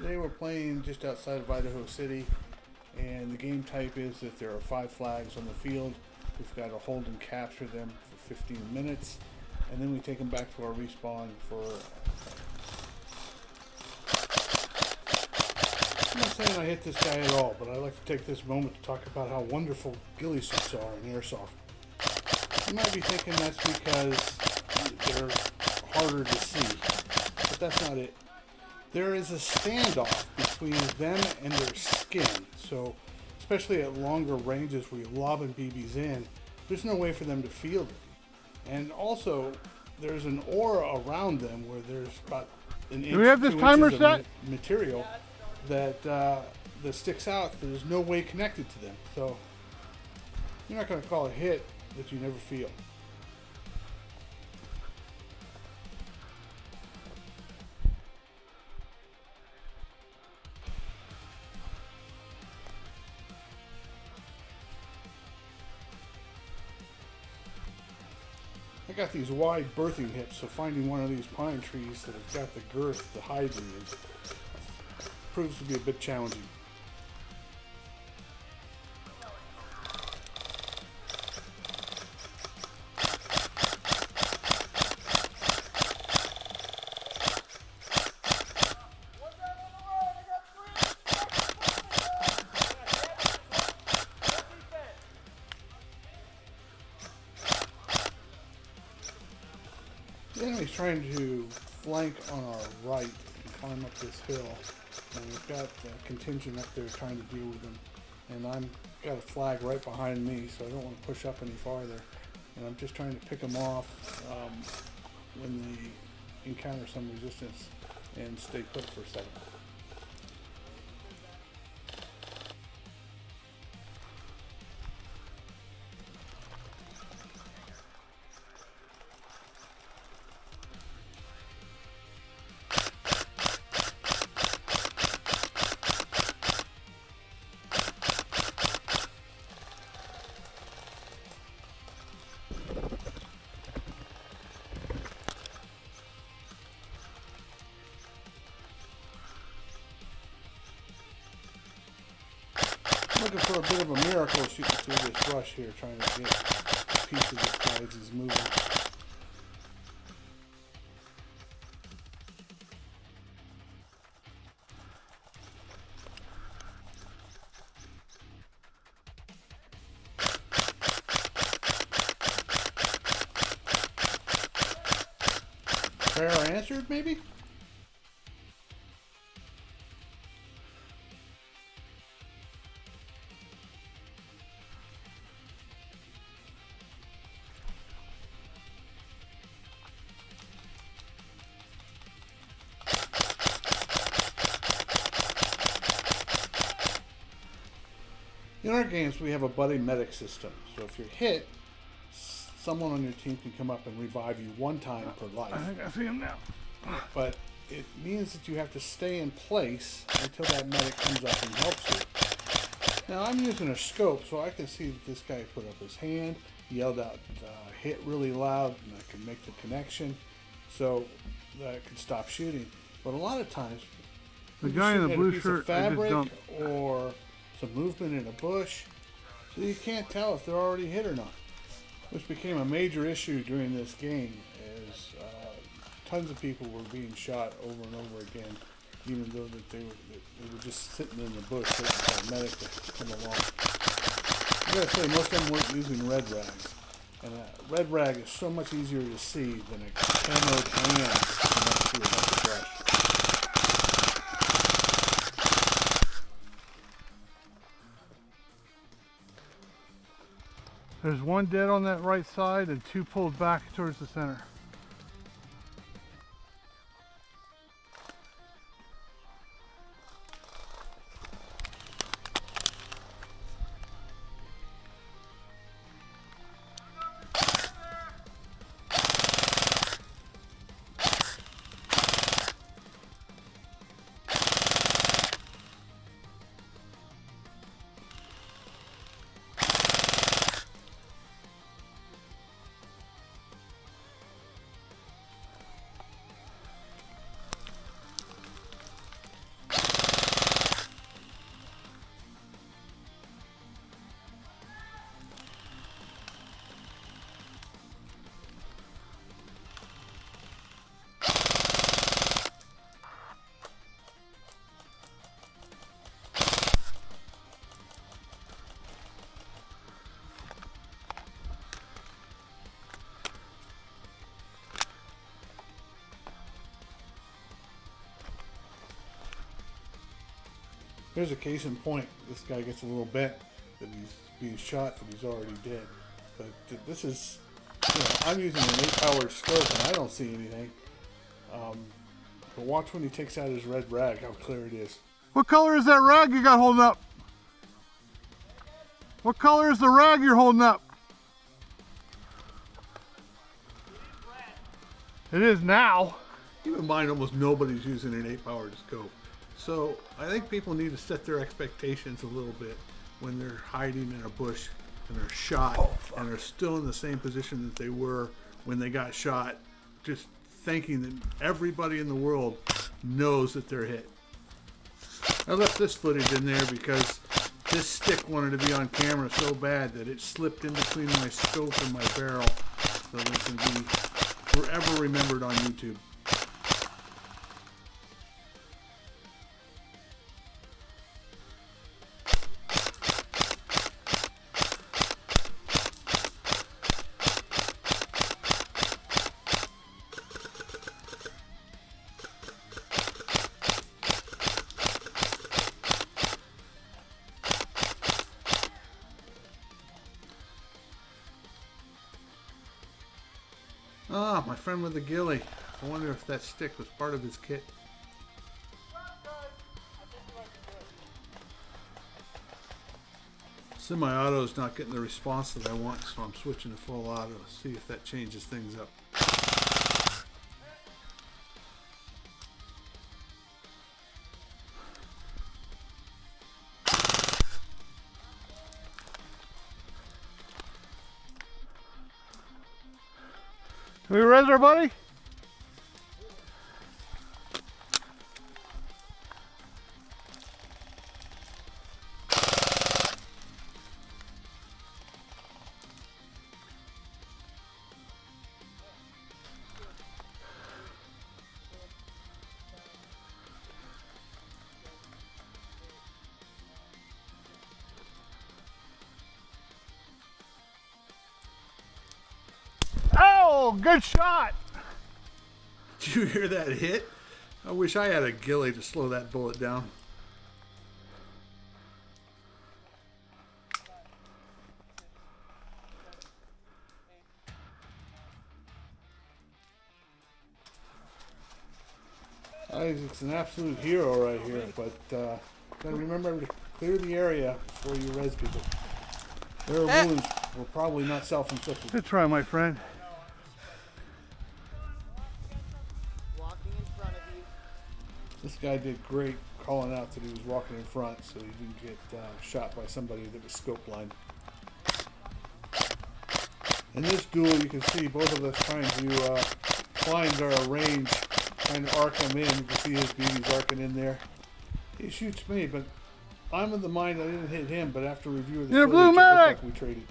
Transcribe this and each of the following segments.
Today we're playing just outside of Idaho City, and the game type is that there are 5 flags on the field. We've got to hold and capture them for 15 minutes, and then we take them back to our respawn for... I'm not saying I hit this guy at all, but I'd like to take this moment to talk about how wonderful ghillie suits are in Airsoft. You might be thinking that's because they're harder to see, but that's not it. There is a standoff between them and their skin, so especially at longer ranges where you're lobbing BBs in, there's no way for them to field it. And also, there's an aura around them where there's about an inch, do we have this 2 timer inches set? of material that sticks out. There's no way connected to them, so you're not going to call a hit that you never feel. I got these wide birthing hips, so finding one of these pine trees that have got the girth to hide me proves to be a bit challenging. The enemy's trying to flank on our right and climb up this hill, and we've got a contingent up there trying to deal with them. And I've got a flag right behind me, so I don't want to push up any farther. And I'm just trying to pick them off when they encounter some resistance and stay put for a second. Looking for a bit of a miracle shooting through this brush here, trying to get a piece of this guy as he's moving. Prayer answered, maybe? In our games, we have a buddy medic system. So if you're hit, someone on your team can come up and revive you 1 time per life. I think I see him now. But it means that you have to stay in place until that medic comes up and helps you. Now I'm using a scope, so I can see that this guy put up his hand, yelled out hit really loud, and I can make the connection so that I can stop shooting. But a lot of times, the guy in the blue piece shirt, of fabric or some movement in a bush, so you can't tell if they're already hit or not, which became a major issue during this game as tons of people were being shot over and over again, even though that they were just sitting in the bush waiting for a medic to come along. I gotta say, most of them weren't using red rags, and a red rag is so much easier to see than a camoed hand next to a bunch of brush. There's 1 dead on that right side and 2 pulled back towards the center. Here's a case in point. This guy gets a little bent that he's being shot, that he's already dead. But this is, I'm using an 8-power scope and I don't see anything. But watch when he takes out his red rag, how clear it is. What color is that rag you got holding up? What color is the rag you're holding up? It is now. Keep in mind, almost nobody's using an 8-power scope. So I think people need to set their expectations a little bit when they're hiding in a bush and they're shot and they're still in the same position that they were when they got shot, just thinking that everybody in the world knows that they're hit. I left this footage in there because this stick wanted to be on camera so bad that it slipped in between my scope and my barrel, so it can be forever remembered on YouTube. Ah, my friend with the ghillie. I wonder if that stick was part of his kit. Semi-auto is not getting the response that I want, so I'm switching to full auto. See if that changes things up. Can we res our buddy? Oh, good shot! Did you hear that hit? I wish I had a ghillie to slow that bullet down. Isaac's an absolute hero right here, but gotta remember to clear the area before you res people. Their wounds were probably not self-inflicted. Good try, my friend. This guy did great calling out that he was walking in front so he didn't get shot by somebody that was scope blind. In this duel, you can see both of us trying to find our range, trying to arc him in. You can see his BB's arcing in there. He shoots me, but I'm of the mind I didn't hit him, but after review of the footage, blue it looked medic! like we traded.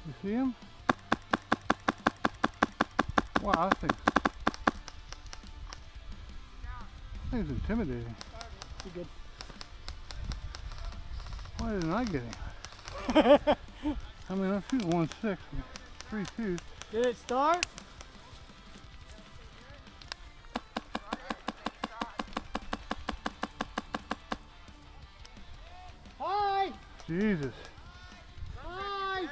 You see him? Wow, that thing's intimidating. You good? Why didn't I get him? I mean, I'm shooting 1.6 and 3.2. Did it start? Hi! Jesus. Hi!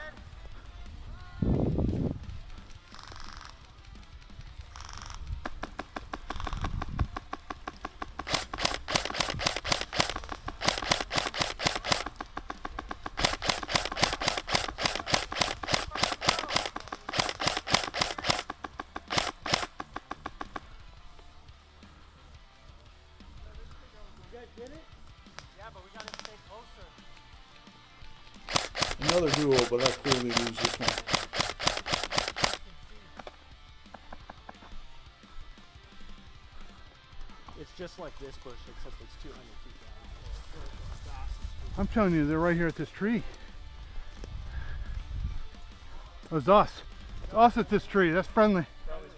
Get it? Yeah, but we gotta stay closer. Another duel, but I clearly lose this one. It's just like this bush, except it's 200 feet down. I'm telling you, they're right here at this tree. Oh, it's us. It's us at this tree. That's friendly. Friendlies.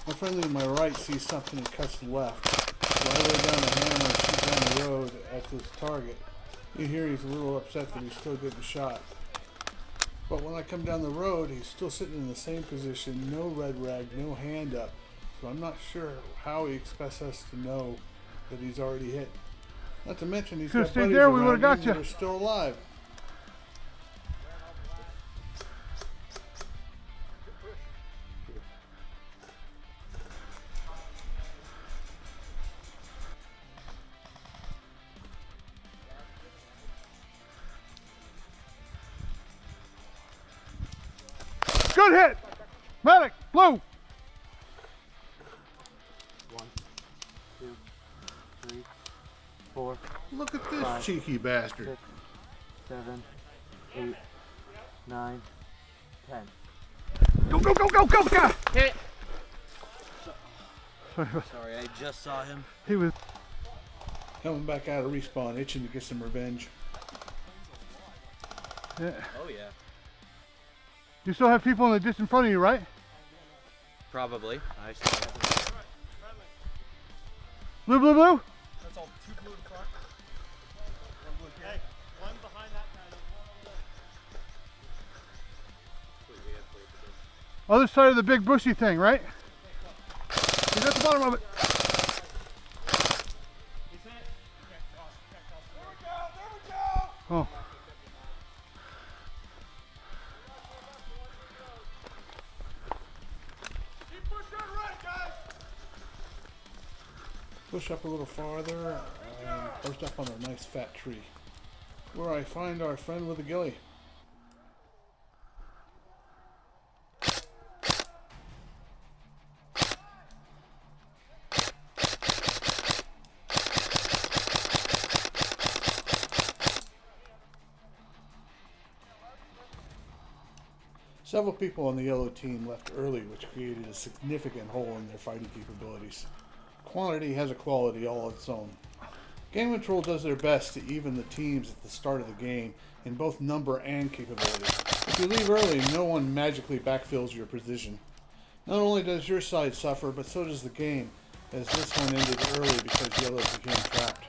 My friend to my right sees something and cuts left. So I lay down the hammer and shoot down the road at this target. You hear he's a little upset that he's still getting shot. But when I come down the road, he's still sitting in the same position, no red rag, no hand up. So I'm not sure how he expects us to know that he's already hit. Not to mention he's got buddies there, we around would've got him you. that are still alive. Good hit! Medic, blue! 1, 2, 3, 4, Look at this 5, cheeky bastard. 6, 7, 8, 9, 10. Go, go, go, go, go, go! Hit! Sorry, I just saw him. He was. Coming back out of respawn, itching to get some revenge. Yeah. Oh yeah, You still have people in the distance in front of you, right? probably. I still haven't. Blue, blue, blue? That's all 2 blue in front. 1 blue here. Hey, one behind that panel. Other side of the big bushy thing, right? He's at the bottom of it. Oh. Push up a little farther and post up on a nice fat tree, where I find our friend with the ghillie. Several people on the yellow team left early, which created a significant hole in their fighting capabilities. Quantity has a quality all its own. Game Control does their best to even the teams at the start of the game in both number and capability. If you leave early, no one magically backfills your position. Not only does your side suffer, but so does the game, as this one ended early because yellow became trapped.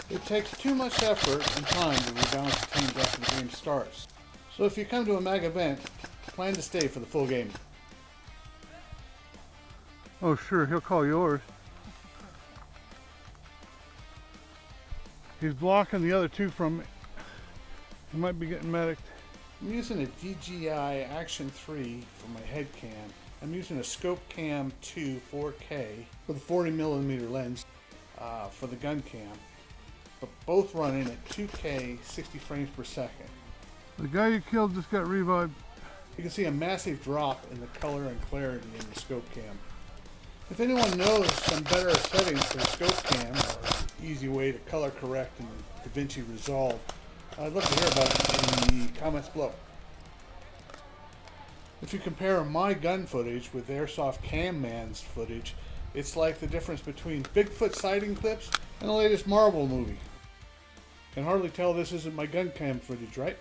It takes too much effort and time to rebalance the teams after the game starts. So if you come to a MAG event, plan to stay for the full game. Oh, sure, he'll call yours. He's blocking the other two from me. He might be getting medicked. I'm using a DJI Action 3 for my head cam. I'm using a Scope Cam 2 4K with a 40mm lens for the gun cam, but both running at 2K 60 frames per second. The guy you killed just got revived. You can see a massive drop in the color and clarity in the Scope Cam. If anyone knows some better settings for the Scope Cam or an easy way to color correct in DaVinci Resolve, I'd love to hear about it in the comments below. If you compare my gun footage with Airsoft Cam Man's footage, it's like the difference between Bigfoot sighting clips and the latest Marvel movie. Can hardly tell this isn't my gun cam footage, right?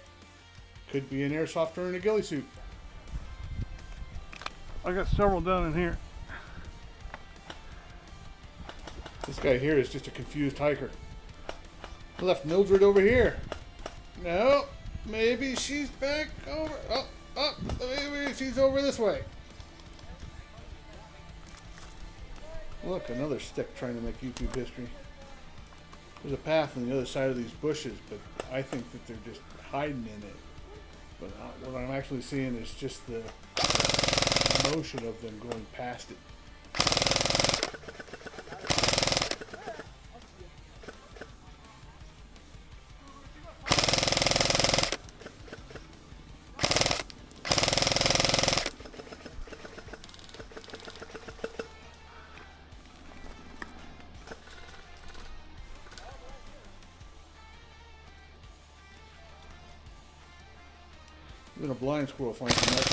Could be an Airsofter in a ghillie suit. I got several down in here. This guy here is just a confused hiker. I left Mildred over here. No, maybe she's back over. Oh, maybe she's over this way. Look, another stick trying to make YouTube history. There's a path on the other side of these bushes, but I think that they're just hiding in it. But what I'm actually seeing is just the motion of them going past it. Even a blind squirrel finds a nut.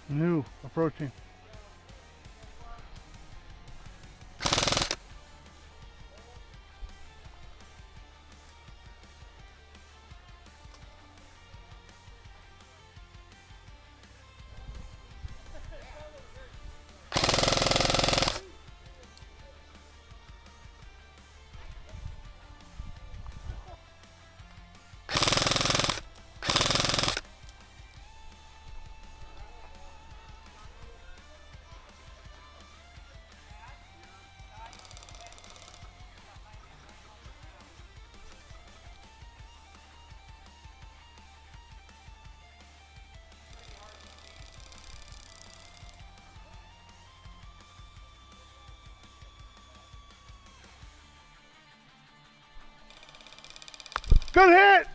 New, approaching. Good hit!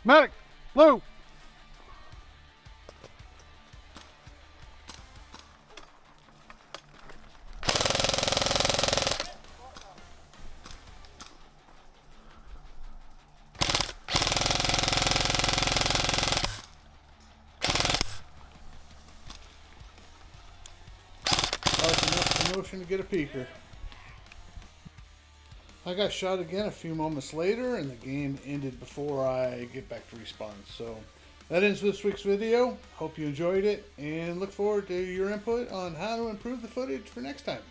Medic, blue. Enough promotion to get a peeker. I got shot again a few moments later, and the game ended before I get back to respawn. So that ends this week's video. Hope you enjoyed it, and look forward to your input on how to improve the footage for next time.